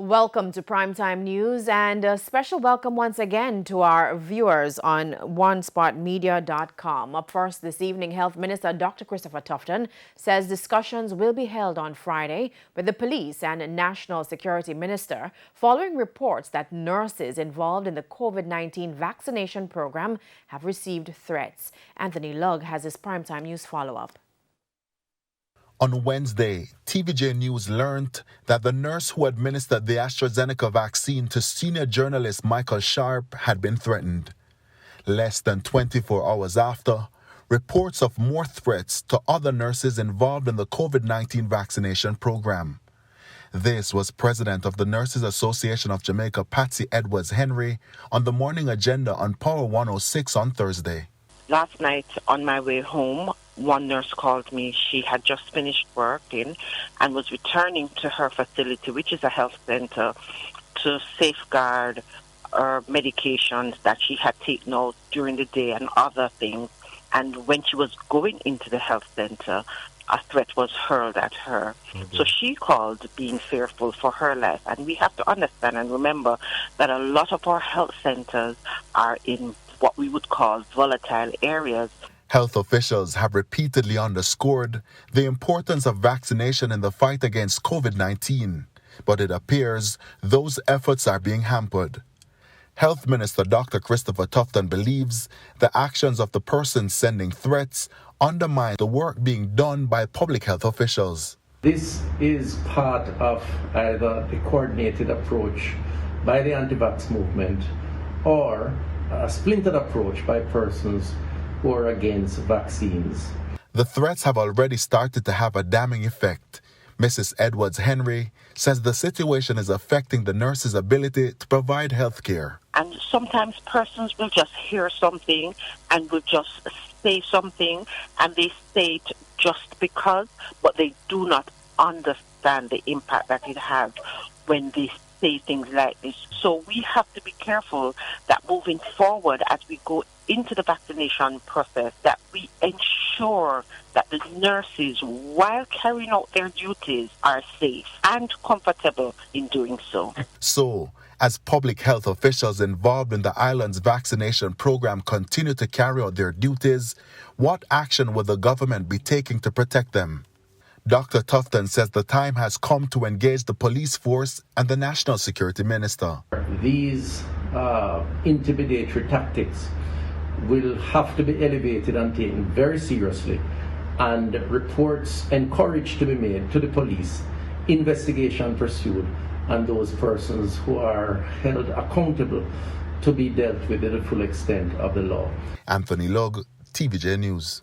Welcome to Primetime News and a special welcome once again to our viewers on OneSpotMedia.com. Up first this evening, Health Minister Dr. Christopher Tufton says discussions will be held on Friday with the Police and National Security Minister following reports that nurses involved in the COVID-19 vaccination program have received threats. Anthony Lugg has his Primetime News follow-up. On Wednesday, TVJ News learned that the nurse who administered the AstraZeneca vaccine to senior journalist Michael Sharp had been threatened. Less than 24 hours after, reports of more threats to other nurses involved in the COVID-19 vaccination program. This was President of the Nurses Association of Jamaica, Patsy Edwards Henry, on the morning agenda on Power 106 on Thursday. Last night on my way home, one nurse called me. She had just finished working and was returning to her facility, which is a health center, to safeguard her medications that she had taken out during the day and other things. And when she was going into the health center, a threat was hurled at her. So she called being fearful for her life. And we have to understand and remember that a lot of our health centers are in what we would call volatile areas. Health officials have repeatedly underscored the importance of vaccination in the fight against COVID-19, but it appears those efforts are being hampered. Health Minister Dr. Christopher Tufton believes the actions of the person sending threats undermine the work being done by public health officials. This is part of either a coordinated approach by the anti-vax movement or a splintered approach by persons who are against vaccines. The threats have already started to have a damning effect. Mrs. Edwards Henry says the situation is affecting the nurses' ability to provide health care. And sometimes persons will just hear something and will just say something, and they say it just because, but they do not understand the impact that it has when they say things like this. So we have to be careful that moving forward as we go into the vaccination process, that we ensure that the nurses, while carrying out their duties, are safe and comfortable in doing so. So, as public health officials involved in the island's vaccination program continue to carry out their duties, what action will the government be taking to protect them? Dr. Tufton says the time has come to engage the police force and the National Security Minister. These intimidatory tactics will have to be elevated and taken very seriously, and reports encouraged to be made to the police, investigation pursued, and those persons who are held accountable to be dealt with to the full extent of the law. Anthony Lugg, TVJ News.